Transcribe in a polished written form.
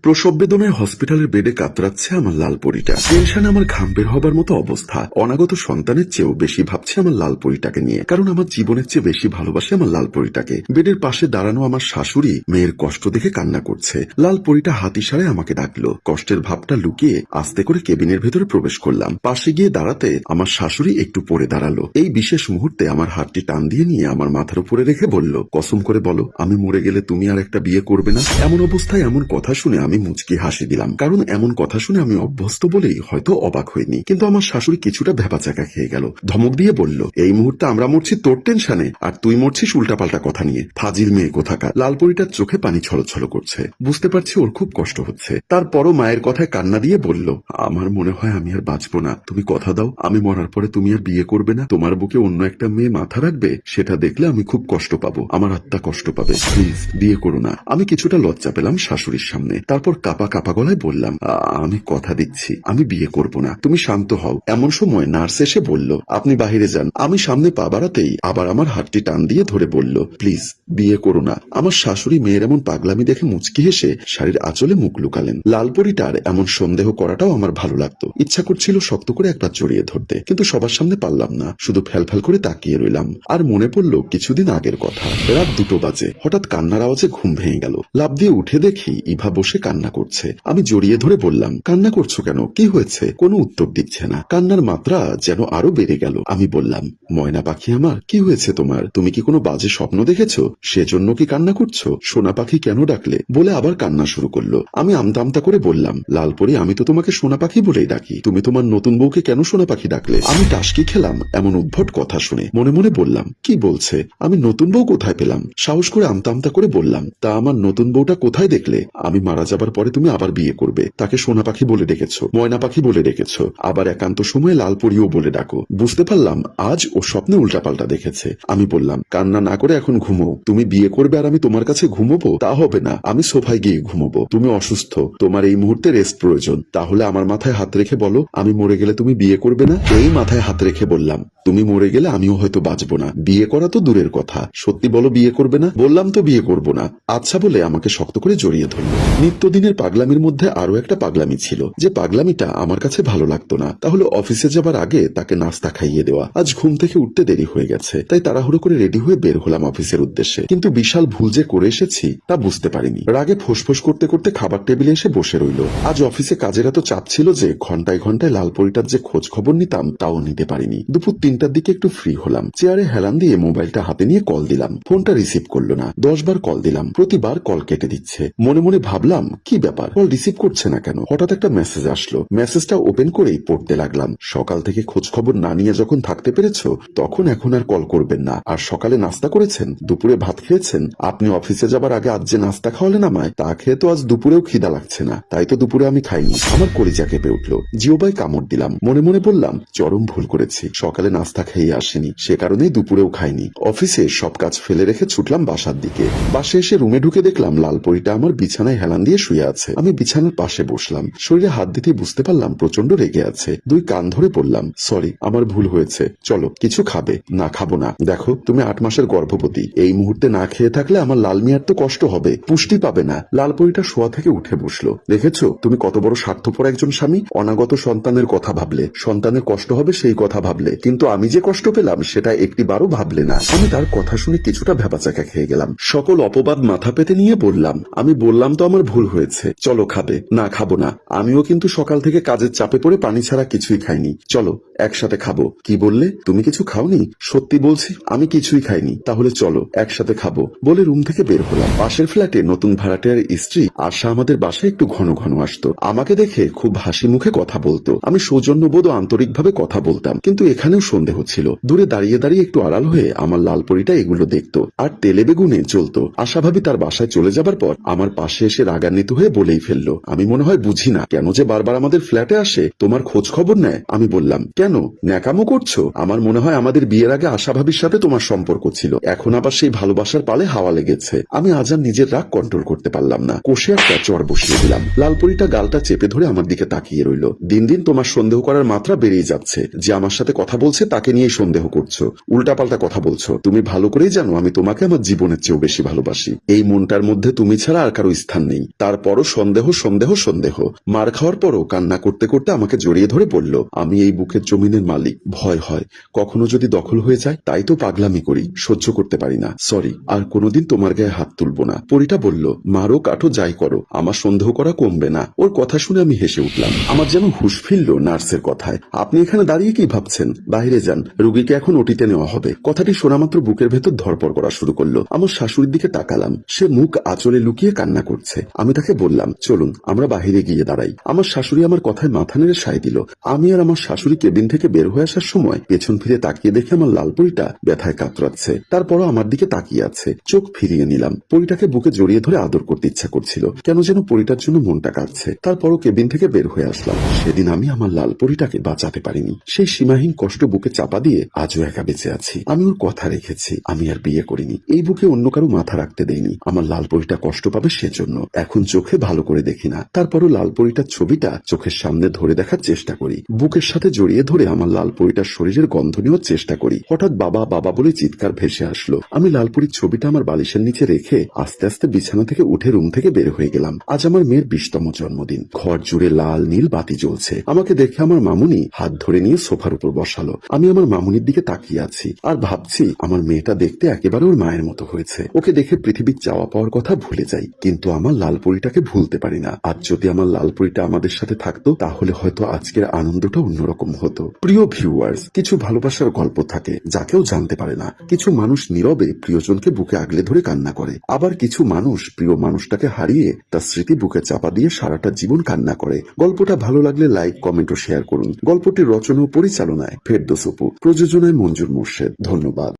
প্রসব বেদনায় হসপিটালের বেডে কাতরাচ্ছে আমার লাল পরীটা। টেনশনে আমার ঘাম বের হবার মতো অবস্থা। অনাগত সন্তানের চেয়েও বেশি ভাবছি আমার লাল পরীটাকে নিয়ে, কারণ আমার জীবনের চেয়ে বেশি ভালোবাসি আমার লাল পরীটাকে। বেডের পাশে দাঁড়ানো আমার শাশুড়ি মেয়ের কষ্ট দেখে কান্না করছে। লাল পরীটা হাত ইশারায় আমাকে ডাকলো। কষ্টের ভাবটা লুকিয়ে আস্তে করে কেবিনের ভেতরে প্রবেশ করলাম। পাশে গিয়ে দাঁড়াতে আমার শাশুড়ি একটু পরে দাঁড়ালো। এই বিশেষ মুহূর্তে আমার হাতটি টান দিয়ে নিয়ে আমার মাথার উপরে রেখে বলল, কসম করে বলো আমি মরে গেলে তুমি আর একটা বিয়ে করবে না। এমন অবস্থায় এমন কথা শুনে আমি মুচকি হাসি দিলাম, কারণ এমন কথা শুনে আমি অভ্যস্ত বলেই হয়তো অবাক হইনি। কিন্তু আমার শাশুড়ি কিছুটা ভ্যাবাচাকা খেয়ে গেল। ধমক দিয়ে বলল, এই মুহূর্তে আমরা মরছি তোর টেনশনে, আর তুই মরছিস উল্টাপাল্টা কথা নিয়ে। ফাজিল মেয়ে কোথাকার। লাল পরীটার চোখে পানি ছলছল করছে। বুঝতে পারছি ওর খুব কষ্ট হচ্ছে। তারপরও মায়ের কথায় কান্না দিয়ে বলল, আমার মনে হয় আমি আর বাঁচবো না। তুমি কথা দাও আমি মরার পরে তুমি আর বিয়ে করবে না। তোমার বুকে অন্য একটা মেয়ে মাথা রাখবে, সেটা দেখলে আমি খুব কষ্ট পাবো, আমার আত্মা কষ্ট পাবে। প্লিজ বিয়ে করো না। আমি কিছুটা লজ্জা পেলাম শাশুড়ির সামনে। তারপর কাপা কাপা গলায় বললাম, আমি কথা দিচ্ছি আমি বিয়ে করব না। তুমি শান্ত হও। এমন সময় নার্স এসে বলল, আপনি বাহিরে যান। আমি সামনে পা বাড়াতেই আবার আমার হাতটি টান দিয়ে ধরে বলল, প্লিজ বিয়ে করো না। আমার শাশুড়ি মেয়ের এমন পাগলামি দেখে মুচকি হেসে শাড়ির আঁচলে মুখ লুকালেন। লাল পরীটার এমন সন্দেহ করাটাও আমার ভালো লাগতো। ইচ্ছা করছিল শক্ত করে একবার জড়িয়ে ধরতে, কিন্তু সবার সামনে পারলাম না। শুধু ফ্যালফ্যাল করে তাকিয়ে রইলাম। আর মনে পড়ল কিছুদিন আগের কথা। রাত 2টো বাজে। হঠাৎ কান্নার আওয়াজে ঘুম ভেঙে গেল। লাফ দিয়ে উঠে দেখি ইভা বসে কান্না করছে। আমি জড়িয়ে ধরে বললাম, কান্না করছো কেন, কি হয়েছে? কোনো উত্তর দিচ্ছে না। কান্নার মাত্রা যেন আরো বেড়ে গেল। আমি বললাম, ময়না পাখি আমার, কি হয়েছে তোমার? তুমি কি কোনো বাজে স্বপ্ন দেখেছো? সেজন্য কি কান্না করছো? সোনা পাখি কেন ডাকলে? বলে আবার কান্না শুরু করলো। আমি আমতা আমতা করে বললাম, লাল পরি আমি তো তোমাকে সোনা পাখি বলেই ডাকি। তুমি তোমার নতুন বউকে কেন সোনা পাখি ডাকলে? আমি টাসকি খেলাম এমন উদ্ভট কথা শুনে। মনে মনে বললাম, কি বলছে? আমি নতুন বউ কোথায় পেলাম? সাহস করে আমতা আমতা করে বললাম, তা আমার নতুন বউটা কোথায় দেখলে? আমি মারা যাবার পরে তুমি আবার বিয়ে করবে, তাকে সোনা পাখি বলে ডেকেছো, ময়না পাখি বলে ডেকেছো, আবার একান্ত সময়ে লাল পরিও বলে ডাকো। বুঝতে পারলাম আজ ও স্বপ্নে উল্টাপাল্টা দেখেছে। আমি বললাম, কান্না না করে এখন ঘুমো। তুমি বিয়ে করবে আর আমি তোমার কাছে ঘুমোবো? তা হবে না। আমি সোফায় গিয়ে ঘুমোবো। তুমি অসুস্থ, তোমার এই মুহূর্তে রেস্ট প্রয়োজন। তাহলে আমার মাথায় হাত রেখে বলো, আমি মরে গেলে তুমি বিয়ে করবে না? এই মাথায় হাত রেখে বললাম, তুমি মরে গেলে আমিও হয়তো বাঁচবো না। বিয়ে করা তো দূরের কথা, সত্যি বলো বিয়ে করবে না? বললাম তো বিয়ে করবো না। আচ্ছা বলে আমাকে শক্ত করে জড়িয়ে ধরল। নিত্যদিনের পাগলামির মধ্যে আরো একটা পাগলামি ছিল, যে পাগলামিটা আমার কাছে ভালো লাগতো না। তাহলে অফিসে যাবার আগে তাকে নাস্তা খাইয়ে দেওয়া। আজ ঘুম থেকে উঠতে দেরি হয়ে গেছে, তাই তাড়াহুড়ো করে রেডি হয়ে বের হলাম অফিসের উদ্দেশ্যে। কিন্তু বিশাল ভুল যে করে এসেছি তা বুঝতে পারিনি। রাগে ফোঁস করতে করতে খাবার টেবিলে এসে বসে রইল। আজ অফিসে কাজের এত চাপ ছিল যে ঘন্টায় ঘন্টায় লাল পরীটার যে খোঁজ খবর নিতাম তাও নিতে পারিনি। দুপুর 3টার দিকে একটু ফ্রি হলাম। চেয়ারে হেলান দিয়ে মোবাইলটা হাতে নিয়ে কল দিলাম। ফোনটা রিসিভ করলো না। 10 বার কল দিলাম, প্রতিবার কল কেটে দিচ্ছে। মনে মনে ভাবলাম, কি ব্যাপার, কল রিসিভ করছে না কেন? হঠাৎ একটা মেসেজ আসলো। মেসেজটা ওপেন করেই পড়তে লাগলাম, সকাল থেকে খোঁজ খবর না নিয়ে যখন থাকতে পেরেছো তখন এখন আর কল করবেন না। আর সকালে নাস্তা করেছেন, দুপুরে ভাত খেয়েছেন। আপনি অফিসে যাবার আগে আজ যে নাস্তা খাওয়ালেন আমায়, তা খেয়ে তো আজ দুপুরেও খিদা লাগছে না, তাই তো দুপুরে আমি খাইনি। আমার কলিজা কেঁপে উঠলো। জিওবাই কামড় দিলাম। মনে মনে বললাম, চরম ভুল করেছি, সকালে নাস্তা খেয়ে আসেনি, সে কারণেই দুপুরেও খাইনি। অফিসে সব কাজ ফেলে রেখে ছুটলাম বাসার দিকে। বাসে এসে রুমে ঢুকে দেখলাম লাল পরীটা আমার বিছানায় হেলান দিয়ে শুয়ে আছে। আমি বিছানার পাশে বসলাম। শরীরে হাত দিতে বুঝতে পারলাম প্রচন্ড রেগে আছে। 2 কান ধরে বললাম, সরি আমার ভুল হয়েছে, চলো কিছু খাবে? না খাবো না। দেখো তুমি 8 মাসের গর্ভবতী, এই মুহূর্তে না খেয়ে থাকলে আমার লাল মিয়ার তো কষ্ট হবে, পুষ্টি পাবে না। লাল পরীটা শোয়া থেকে উঠে বসলো। দেখেছো তুমি কত বড় স্বার্থপর একজন স্বামী। অনাগত সন্তানের কথা ভাবলে, সন্তানের কষ্ট হবে সেই কথা ভাবলে, কিন্তু আমি যে কষ্ট পেলাম সেটা একটিবারও ভাবলে না। আমি তার কথা শুনে কিছুটা ভ্যাবাচাকা খেয়ে গেলাম। সকল অপবাদ মাথা পেতে নিয়ে বললাম, আমি বললাম তো আমার ভুল হয়েছে, চলো খাবে? না খাবো না। আমিও কিন্তু সকাল থেকে কাজের চাপে পড়ে পানি ছাড়া কিছুই খাইনি, চলো একসাথে খাবো। কি বললে? তুমি কিছু খাওনি? সত্যি বলছি আমি কিছুই খাইনি। তাহলে চলো একসাথে খাবো। বলে রুম থেকে বের হলাম। পাশের ফ্ল্যাটে নতুন ভাড়াটিয়ার স্ত্রী আশা আমাদের বাসায় একটু ঘন ঘন আসতো। আমাকে দেখে খুব হাসি মুখে কথা বলতো। আমি সৌজন্যবোধ ও আন্তরিকভাবে কথা বলতাম, কিন্তু এখানেও সন্দেহ ছিল। দূরে দাঁড়িয়ে দাঁড়িয়ে একটু আড়াল হয়ে আমার লাল পরীটা এগুলো দেখতো আর তেলে বেগুনে চলতো। আশা ভাবি তার বাসায় চলে যাবার পর আমার পাশে এসে রাগান্বিত হয়ে বলেই ফেললো, আমি মনে হয় বুঝি না কেন যে বারবার আমাদের ফ্ল্যাটে আসে, তোমার খোঁজ খবর নেয়। আমি বললাম, কেন ন্যাকামো করছো? আমার মনে হয় আমাদের বিয়ের আগে আশা ভাবির সাথে তোমার সম্পর্ক ছিল, এখন আবার সেই ভালোবাসার পালে হাওয়া লেগেছে। আমি আজ আর নিজের রাগ কন্ট্রোল করতে পারলাম না, কষে একটা চড় বসিয়ে দিলাম। লাল পরীটা গালটা চেপে ধরে আমার দিকে তাকিয়ে রইল। দিন দিন তোমার সন্দেহ করার মাত্রা বেড়েই যাচ্ছে। যে আমার সাথে কথা বলছে তাকে নিয়েই সন্দেহ করছো, উল্টাপাল্টা কথা বলছো। তুমি ভালো করেই জানো আমি তোমাকে আমার জীবনের চেয়েও বেশি ভালোবাসি। এই মনটার মধ্যে তুমি ছাড়া আর কারো স্থান নেই। তারপরও সন্দেহ সন্দেহ সন্দেহ। মার খাওয়ার পরও কান্না করতে করতে আমাকে জড়িয়ে ধরে বলল, আমি এই বুকের জমিনের মালিক, ভয় হয় কখনো যদি দখল হয়ে যায়, তাই তো পাগলামি করি, সহ্য করতে পারি না। সরি, আর কোনোদিন তোমার গায়ে হাত তুলবো না। পরীটা বলল, মারো কাটো যাই করো, আমার সন্দেহ করা কমবে না। ওর কথা শুনে আমি হেসে উঠলাম। আমার যেন হুঁশ ফিরল নার্সের কথায়। আপনি এখানে দাঁড়িয়ে কি ভাবছেন? বাইরে যান, রুগীকে এখন ওটিতে নেওয়া হবে। কথাটি শোনা মাত্র বুকের ভেতর ধরপড় করা শুরু করলো। আমার শাশুড়ির দিকে তাকালাম, সে মুখ আঁচলে লুকিয়ে কান্না করছে। আমি তাকে বললাম, চলুন আমরা বাহিরে গিয়ে দাঁড়াই। আমার শাশুড়ি আমার কথায় মাথা নেড়ে সায় দিল। আমি আর আমার শাশুড়ি কেবিন থেকে বের হয়ে আসার সময় পেছন ফিরে তাকিয়ে দেখে আমার লাল পরীটা ব্যথায় কাতরাচ্ছে, তারপরও আমার দিকে তাকিয়ে আছে। চোখ ফিরিয়ে নিলাম। পরীটাকে বুকে জড়িয়ে ধরে আদর করতে ইচ্ছা করছিল, কেন যেন পরীটার জন্য মনটা কাঁদছে। তারপরও কেবিন থেকে বের হয়ে আসলাম। সেদিন আমি আমার লাল পরীটাকে বাঁচাতে পারিনি। সেই সীমাহীন কষ্ট বুকে চাপা দিয়ে আজও একা বেঁচে আছি। আমি ওর কথা রেখেছি, আমি আর বিয়ে করিনি। এই বুকে অন্য কারো মাথা রাখতে দেইনি। আমার লাল পরীটা কষ্ট পাবে সেজন্য। এখন চোখে ভালো করে দেখি না, তারপরও লাল পরীটার ছবিটা চোখের সামনে ধরে দেখার চেষ্টা করি। বুকের সাথে জড়িয়ে ধরে আমার লাল পরীটার শরীরের গন্ধ নেওয়ার চেষ্টা করি। হঠাৎ বাবা বাবা বলে চিৎকার ভেসে আসলো। আমি লাল পরীর ছবিটা আমার বালিশের নিচে রেখে আস্তে আস্তে বিছানা থেকে উঠে রুম থেকে বের হয়ে গেলাম। আজ আমার মেয়ের 20তম জন্মদিন। ঘর জুড়ে লাল নীল বাতি জ্বলছে। আমাকে দেখে আমার মামুনি হাত ধরে নিয়ে সোফার উপর বসালো। আমি আমার মামুনির দিকে তাকিয়ে আছি আর ভাবছি, আমার মেয়েটা দেখতে একেবারে ওর মায়ের মতো হয়েছে। ওকে দেখে পৃথিবীর চাওয়া পাওয়ার কথা ভুলে যাই, কিন্তু আমার লাল পরীটাকে ভুলতে পারি না। আজ যদি আমার লাল পরীটা আমাদের সাথে থাকতো, তাহলে হয়তো আজকের আনন্দটা অন্যরকম হতো। প্রিয় ভিউয়ার্স, কিছু ভালোবাসার গল্প থাকে যা কেউ জানতে পারে না। কিছু মানুষ নীরবে প্রিয়জনকে বুকে আগলে ধরে কান্না করে, আবার কিছু মানুষ প্রিয় মানুষটাকে হারিয়ে তার স্মৃতি বুকে চাপা দিয়ে সারাটা জীবন কান্না করে। গল্পটা ভালো লাগলে লাইক, কমেন্ট ও শেয়ার করুন। গল্পটির রচনা ও পরিচালনায় ফেরদৌস অপু, প্রযোজনায় মঞ্জুর মোর্শেদ। ধন্যবাদ।